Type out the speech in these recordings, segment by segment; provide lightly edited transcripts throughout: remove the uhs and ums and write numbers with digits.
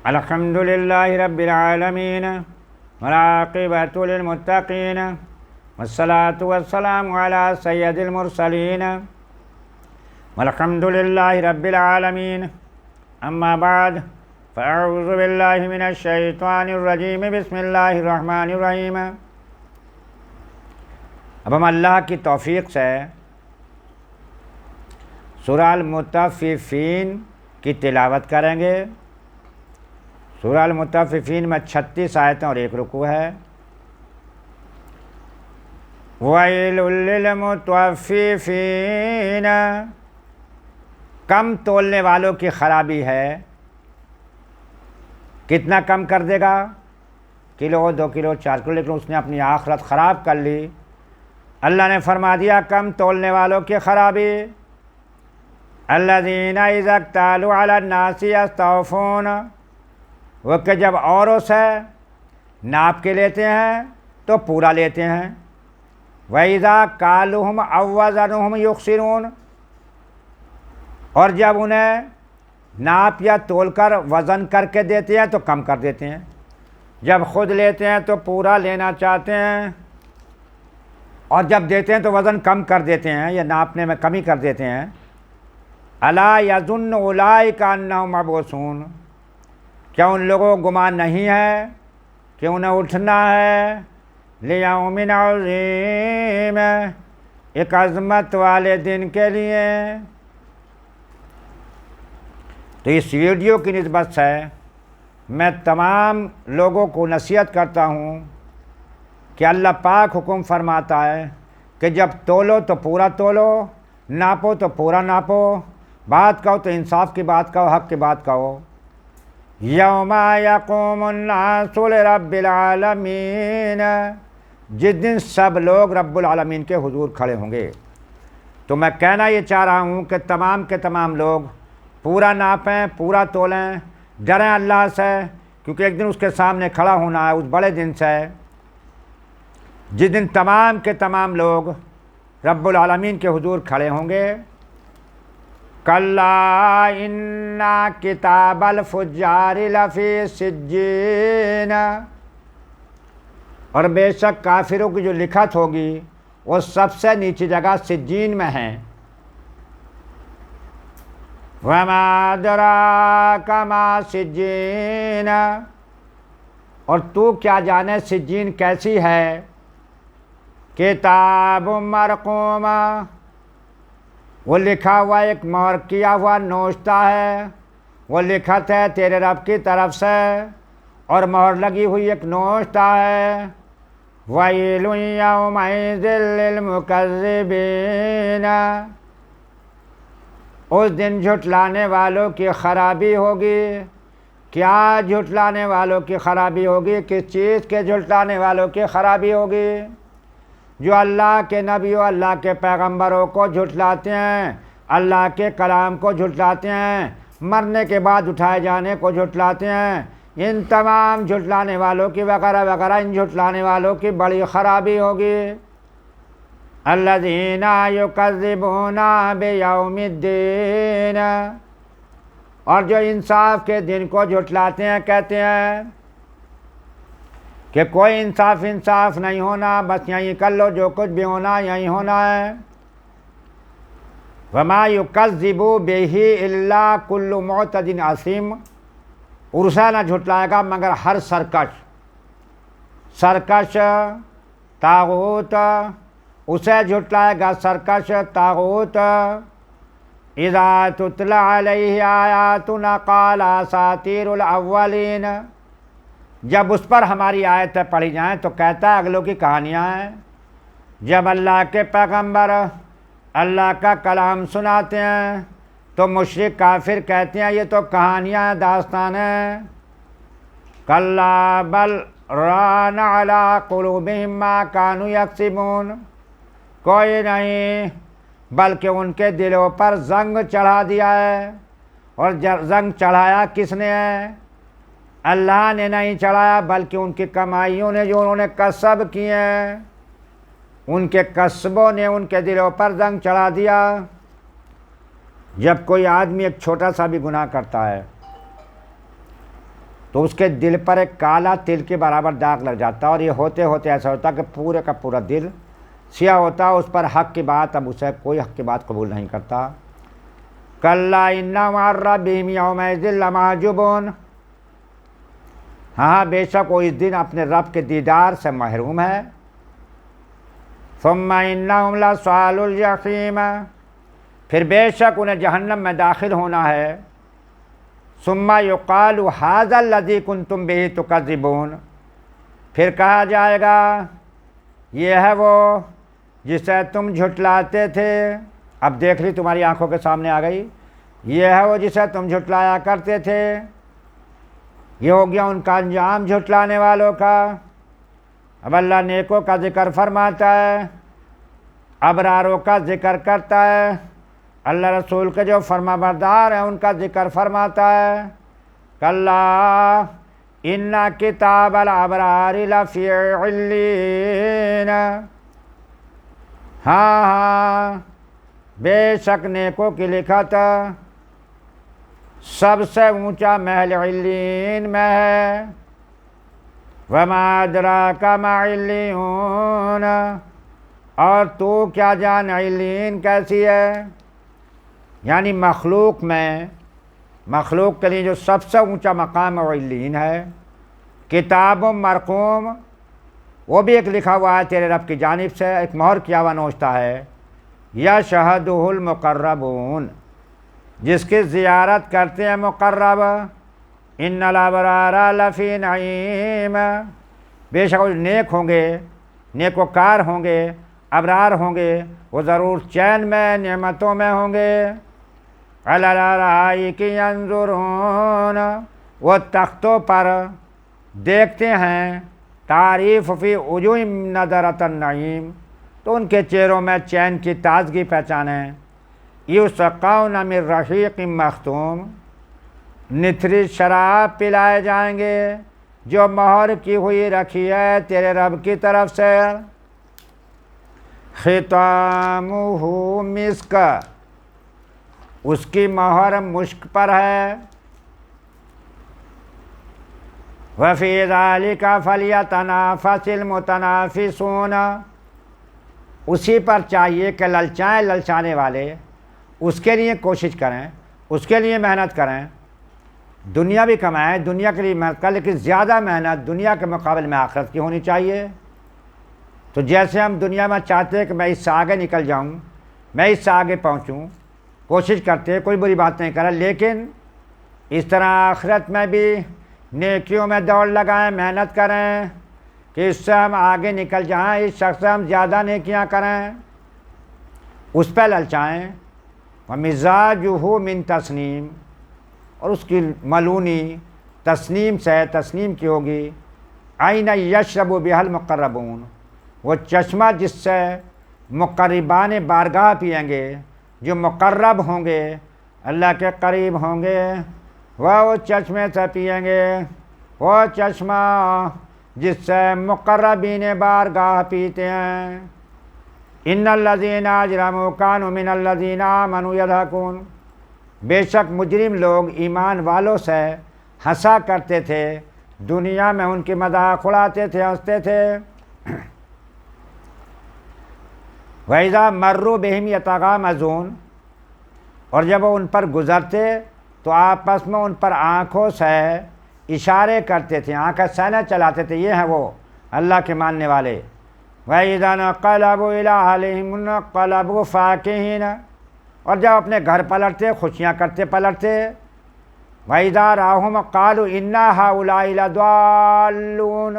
अल्हम्दुलिल्लाहि रब्बिल आलमीन वल-आक़िबतु लिल-मुत्तक़ीन वस्सलातु वस्सलामु अला सय्यदिल मुरसलीन वल्हम्दुलिल्लाहि रब्बिल आलमीन। अम्मा बाद फ़अऊज़ु बिल्लाहि मिनश शैतानिर रजीम। बिस्मिल्लाहिर रहमानिर रहीम। अब हम अल्लाह की तौफ़ीक़ से सूरह अल-मुतफ़्फ़िफ़ीन की तिलावत करेंगे। सूरह अल-मुतफ़्फ़िफ़ीन में 36 आयतें और 1 रुकू है। वैलुल लिल-मुतफ़्फ़िफ़ीन, कम तोलने वालों की खराबी है। कितना कम कर देगा? किलो, 2 किलो, 4 किलो, लेकिन उसने अपनी आखिरत ख़राब कर ली। अल्लाह ने फरमा दिया कम तोलने वालों की खराबी। अल्लज़ीना इज़ा इक्तालू अला अन्नासी यस्तौफ़ून, वो कि जब औरों से नाप के लेते हैं तो पूरा लेते हैं। व इज़ा कालूहुम औ वज़नुहुम युख़सिरून, और जब उन्हें नाप या तोल कर वज़न करके देते हैं तो कम कर देते हैं। जब ख़ुद लेते हैं तो पूरा लेना चाहते हैं, और जब देते हैं तो वज़न कम कर देते हैं या नापने में कमी कर देते हैं। अला यज़ुन्नु उलाइका अन्नहुम मबऊसून, क्या उन लोगों को गुमान नहीं है कि उन्हें उठना है लियौमिन अज़ीम, एक अज़मत वाले दिन के लिए। तो इस वीडियो की निस्बत से मैं तमाम लोगों को नसीहत करता हूँ कि अल्लाह पाक हुक्म फरमाता है कि जब तोलो तो पूरा तोलो, नापो तो पूरा नापो, बात कहो तो इंसाफ की बात कहो, हक़ की बात कहो। यौमा यक़ूमुन्नासु लिरब्बिल आलमीन, जिस दिन सब लोग रब्बुल आलमीन के हुजूर खड़े होंगे। तो मैं कहना ये चाह रहा हूँ कि तमाम के तमाम लोग पूरा नापें, पूरा तोलें, डरें अल्लाह से, क्योंकि एक दिन उसके सामने खड़ा होना है, उस बड़े दिन से, जिस दिन तमाम के तमाम लोग रब्बुल आलमीन के हुजूर खड़े होंगे। कल्ला इन्ना किताबल फुज्जारि लफ़ी सिज्जीन, और बेशक काफिरों की जो लिखत होगी वो सबसे नीची जगह सिज्जीन में है। वमा अदराका मा सिज्जीन, और तू क्या जाने सिज्जीन कैसी है। किताब मरक़ूम, वो लिखा हुआ एक मोहर किया हुआ नोश्ता है, वो लिखत है तेरे रब की तरफ से, और मोहर लगी हुई एक नोश्ता है। वैलुन यौमइज़िल लिलमुकज़्ज़िबीन, उस दिन झुटलाने वालों की खराबी होगी। क्या झुटलाने वालों की खराबी होगी? किस चीज़ के झुटलाने वालों की खराबी होगी? जो अल्लाह के नबियों, अल्लाह के पैगंबरों को झुटलाते हैं, अल्लाह के कलाम को झुटलाते हैं, मरने के बाद उठाए जाने को झुटलाते हैं। इन तमाम झुटलाने वालों की वगैरह वगैरह, इन झुटलाने वालों की बड़ी खराबी होगी। अल्लज़ीना युकज़्ज़िबूना बियौमिद्दीन, और जो इंसाफ के दिन को झुटलाते हैं, कहते हैं कि कोई इंसाफ नहीं होना, बस यहीं कर लो, जो कुछ भी होना यहीं होना है। वमा युकज़्ज़िबु बिही इल्ला कुल्लु मुअतदिन असीम, उर्सा न झुटलाएगा मगर हर सरकश तागूत, उसे झुटलाएगा सरकश तागूत। इज़ा तुतला अलैहि आयातुना क़ाल असातीरुल अव्वलीन, जब उस पर हमारी आयतें पढ़ी जाएं तो कहता है अगलों की कहानियाँ हैं। जब अल्लाह के पैगंबर अल्लाह का कलाम सुनाते हैं तो मुशरिक काफिर कहते हैं ये तो कहानियाँ हैं, दास्तान हैं। कल्ला बल रान अला कुलूबिहिम मा कानू यक्सिबून, कोई नहीं बल्कि उनके दिलों पर जंग चढ़ा दिया है। और जंग चढ़ाया किसने है? अल्लाह ने नहीं चढ़ाया, बल्कि उनकी कमाइयों ने, जो उन्होंने कसब किए हैं, उनके कस्बों ने उनके दिलों पर जंग चढ़ा दिया। जब कोई आदमी एक छोटा सा भी गुनाह करता है तो उसके दिल पर एक काला तिल के बराबर दाग लग जाता है, और ये होते होते ऐसा होता कि पूरे का पूरा दिल सिया होता। उस पर हक़ की बात, अब उसे कोई हक़ की बात कबूल नहीं करता। कल्ला इन्ना मार रब्बिहिम यौमइज़िन लमहजूबून, हाँ बेशक वो इस दिन अपने रब के दीदार से महरूम है। सुम्मा इन्नहुम लस्वालुल जहीम, फिर बेशक उन्हें जहन्नम में दाखिल होना है। सुम्मा युक़ालु हाज़ा लज़ी कुन्तुम बिही तुकज़्ज़िबून, फिर कहा जाएगा ये है वो जिसे तुम झुटलाते थे। अब देख ली, तुम्हारी आंखों के सामने आ गई, ये है वो जिसे तुम झुटलाया करते थे। ये हो गया उनका अंजाम झुटलाने वालों का। अब अल्लाह नेकों का जिक्र फरमाता है, अबरारों का जिक्र करता है, अल्लाह रसूल के जो फरमाबरदार हैं उनका जिक्र फरमाता है। कल्ला इन्ना किताबल अबरारि लफ़ी इल्लीन, हाँ हाँ बेशक नेकों की लिखत सबसे ऊंचा महल इल्लीन में है। वमा अदराका मा इल्लीन, और तू क्या जान इल्लीन कैसी है। यानी मखलूक में, मखलूक के लिए जो सबसे ऊंचा मकाम है वो इल्लीन है। किताब मरकूम, वो भी एक लिखा हुआ है तेरे रब की जानिब से, एक मोहर किया हुआ नोश्ता है। यशहदुहुल मुक़र्रबून, जिसकी ज़ियारत करते हैं मुक़र्रब। इन्नल अबरारा लफ़ी नईम, बेशक वो नेक होंगे, नेकोकार होंगे, अबरार होंगे, वो ज़रूर चैन में, नेमतों में होंगे। अलल अराइकी यंज़ुरून, वो तख्तों पर देखते हैं। तारीफ़ फ़ी उजूहिम नज़रतन नईम, तो उनके चेहरों में चैन की ताज़गी पहचानें। युस्क़ौन मिन रहीक़िम मख़्तूम, निथरी शराब पिलाए जाएंगे जो मोहर की हुई रखी है तेरे रब की तरफ से। ख़ितामुहु मिस्क, उसकी मोहर मुश्क पर है। वफ़ी ज़ालिका फ़लियतनाफ़सिल मुतनाफ़िसून, उसी पर चाहिए कि ललचाएँ ललचाने वाले उसके लिए कोशिश करें, उसके लिए मेहनत करें। दुनिया भी कमाएं, दुनिया के लिए मेहनत करें, लेकिन ज़्यादा मेहनत दुनिया के मुकाबले में आखिरत की होनी चाहिए। तो जैसे हम दुनिया में चाहते हैं कि मैं इससे आगे निकल जाऊं, मैं इससे आगे पहुंचूं, कोशिश करते हैं, कोई बुरी बात नहीं करें, लेकिन इस तरह आखिरत में भी नेकियों में दौड़ लगाएं, मेहनत करें कि इससे हम आगे निकल जाएं, इस शख्स से हम ज़्यादा नेकियां करें, उस पर ललचाएँ। व मिज़ाजुहु मिन तस्नीम, और उसकी मलूनी तस्नीम से, तस्नीम की होगी। आइन यशरबु बिहल मुक़र्रबून, वो चश्मा जिससे मुक़र्रबान बारगाह पिएंगे, जो मुक़र्रब होंगे, अल्लाह के करीब होंगे, वह वो चश्मे से पिएंगे। वो चश्मा जिससे मुक़र्रबीन बारगाह पीते हैं। इन्नल्लज़ीना अजरमू कानू मिनल्लज़ीना आमनू यज़हकून, बेशक मुजरिम लोग ईमान वालों से हंसा करते थे, दुनिया में उनकी मजाक उड़ाते थे, हंसते थे। वैज़ा मर्रू बिहिम यतगामज़ून, और जब वो उन पर गुज़रते तो आपस में उन पर आँखों से इशारे करते थे, आँखें सहना चलाते थे, ये हैं वो अल्लाह के मानने वाले। वइज़ा नक़लबू इला अहलिहिम नक़लबू फ़ाकिहीन, और जब अपने घर पलटते खुशियाँ करते पलटते। वइज़ा राहुम क़ालू इन्ना हाउलाइ लज़ाल्लून,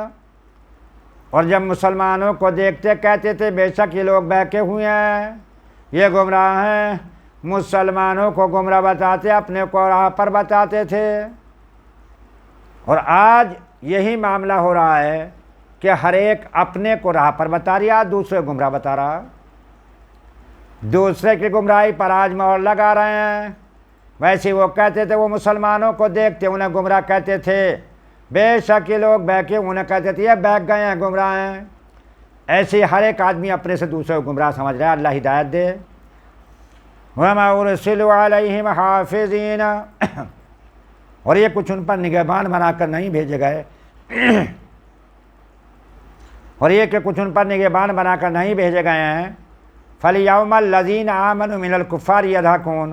और जब मुसलमानों को देखते कहते थे बेशक ये लोग बहके हुए हैं, ये गुमराह हैं। मुसलमानों को गुमराह बताते, अपने को राह पर बताते थे। और आज यही मामला हो रहा है कि हर एक अपने को राह पर बता रहा, दूसरे गुमराह बता रहा, दूसरे की गुमराही पर आज मोहर लगा रहे हैं। वैसे वो कहते थे, वो मुसलमानों को देखते उन्हें गुमराह कहते थे, बेशक ये लोग बहके, उन्हें कहते थे ये बहक गए हैं, गुमराह हैं। ऐसे हर एक आदमी अपने से दूसरे को गुमराह समझ रहा है। अल्लाह हिदायत दे। वमा उरसिलू अलैहिम हाफिज़ीन, और ये कुछ उन पर निगहबान बनाकर नहीं भेजे गए और ये कि कुछ उन पर निगहबान बनाकर नहीं भेजे गए हैं। फलियौमल लज़ीन आमनु मिनल कुफ़ार यज़हकून,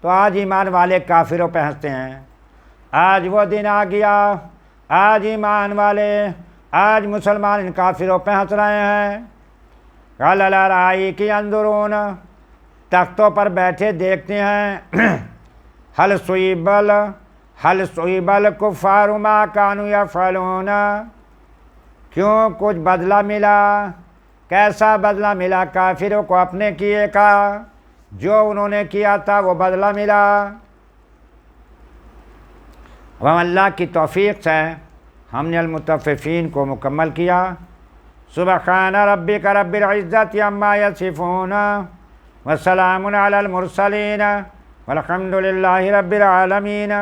तो आज ईमान वाले काफिरों पे हंसते हैं। आज वो दिन आ गया, आज ईमान वाले, आज मुसलमान इन काफिरों पे हंस रहे हैं। अलल अराइकी यंजुरून, तख्तों पर बैठे देखते हैं। हल सुइबल कुफ़ारु मा कानू यफ़अलून, क्यों कुछ बदला मिला, कैसा बदला मिला काफिरों को अपने किए का, जो उन्होंने किया था वो बदला मिला। अब अल्लाह की तौफीक से हमने अल-मुतफ़्फ़िफ़ीन को मुकम्मल किया। सुबहान रब्बिक रब्बिल इज़्ज़ति अम्मा यसिफ़ून व सलामुन अलल मुरसलीन वल्हम्दुलिल्लाहि रब्बिल आलमीन।